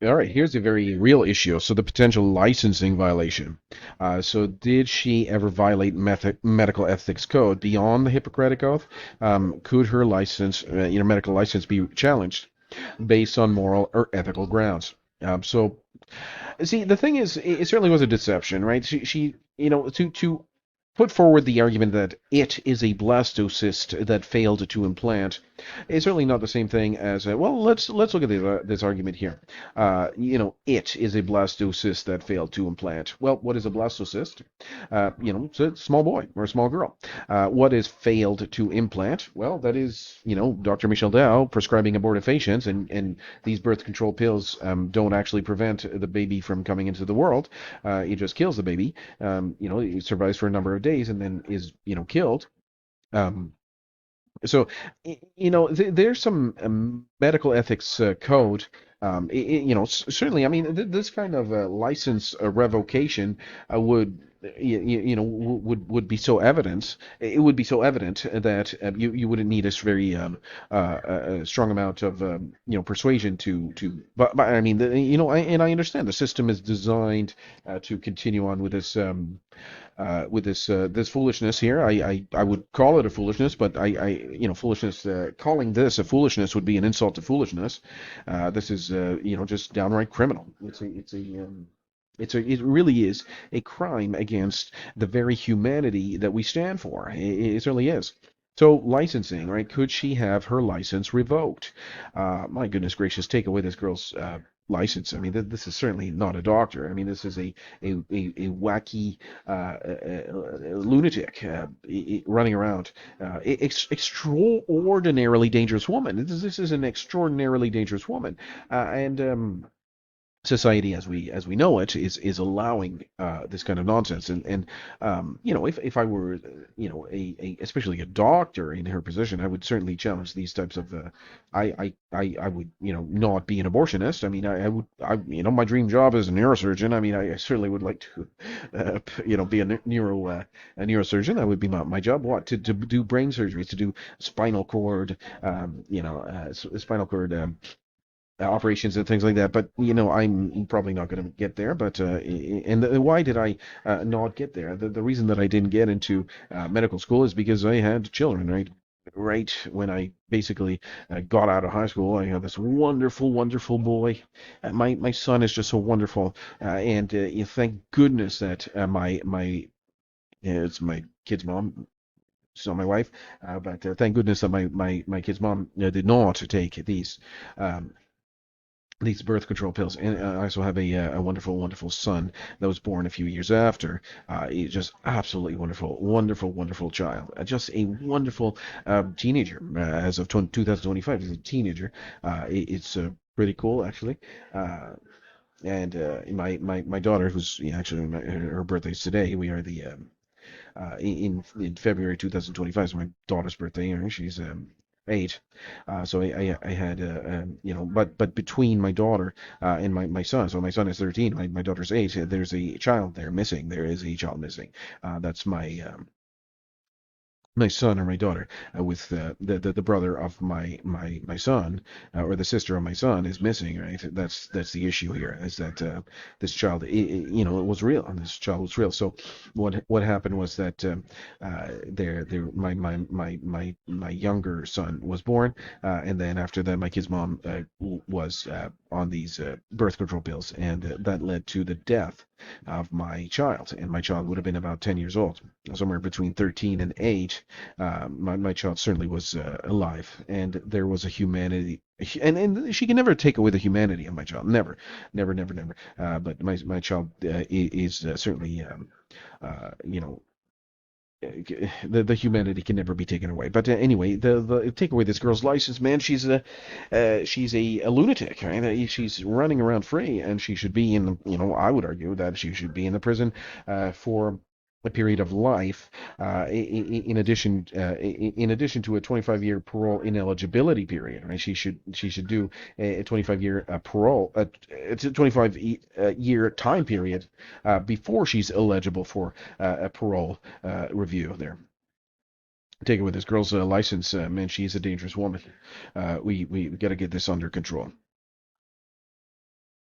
All right, here's a very real issue. So the potential licensing violation. So did she ever violate medical ethics code beyond the Hippocratic Oath? Could her license, medical license, be challenged based on moral or ethical grounds? So see, the thing is, it certainly was a deception, right? She to put forward the argument that it is a blastocyst that failed to implant is certainly not the same thing as well. Let's look at this argument here. It is a blastocyst that failed to implant. Well, what is a blastocyst? It's a small boy or a small girl. What is failed to implant? Well, that is, Dr. Michelle Dow prescribing abortifacients, and these birth control pills don't actually prevent the baby from coming into the world. It just kills the baby. It survives for a number of days and then is, killed. Um, so, there's some medical ethics code. Certainly, I mean, this kind of license revocation would, would be so evident. It would be so evident that you wouldn't need a very strong amount of persuasion to. But I mean, I understand the system is designed to continue on with this foolishness here. I would call it a foolishness, but foolishness. Calling this a foolishness would be an insult to foolishness. This is just downright criminal. It really is a crime against the very humanity that we stand for. It certainly is. So licensing, right? Could she have her license revoked? My goodness gracious, take away this girl's license. I mean, this is certainly not a doctor. I mean, this is a wacky lunatic running around. Extraordinarily dangerous woman. This is an extraordinarily dangerous woman, and society as we know it is allowing this kind of nonsense, and if I were a especially a doctor in her position, I would certainly challenge these types of I would not be an abortionist. I mean, I would my dream job is a neurosurgeon. I mean, I certainly would like to be a neurosurgeon. That would be my job. What to do brain surgeries, to do spinal cord spinal cord operations and things like that. But I'm probably not going to get there. But why did I not get there? The reason that I didn't get into medical school is because I had children, right? Right when I basically got out of high school, I had this wonderful, wonderful boy. My son is just so wonderful, and thank goodness that it's my kid's mom, it's not my wife, but thank goodness that my kid's mom did not take um, these birth control pills. And I also have a wonderful, wonderful son that was born a few years after. He's just absolutely wonderful, wonderful, wonderful child. Just a wonderful teenager. As of 2025, he's a teenager. It's pretty cool, actually. And my daughter, who's actually her birthday's today. We are the in February 2025, so my daughter's birthday. She's 8. So I had but between my daughter and my son, so my son is 13, my daughter's 8. There's a child there missing. There is a child missing. That's my son or my daughter, with the brother of my son, or the sister of my son is missing, right? That's the issue here, is that this child, it was real, and this child was real. So what happened was that there my younger son was born, and then after that my kid's mom was on these birth control pills, and that led to the death of my child, and my child would have been about 10 years old, somewhere between 13 and 8. My child certainly was alive, and there was a humanity, and she can never take away the humanity of my child, never, never, never, never. But my child is certainly, you know, the humanity can never be taken away. But anyway, the take away this girl's license, man. She's a lunatic, right? She's running around free, and she should be in. I would argue that she should be in the prison for a period of life, in addition to a 25-year parole ineligibility period, right? She should do a 25-year parole, it's a 25-year time period before she's eligible for a parole review there. Take it with this girl's license, man. She's a dangerous woman. We got to get this under control.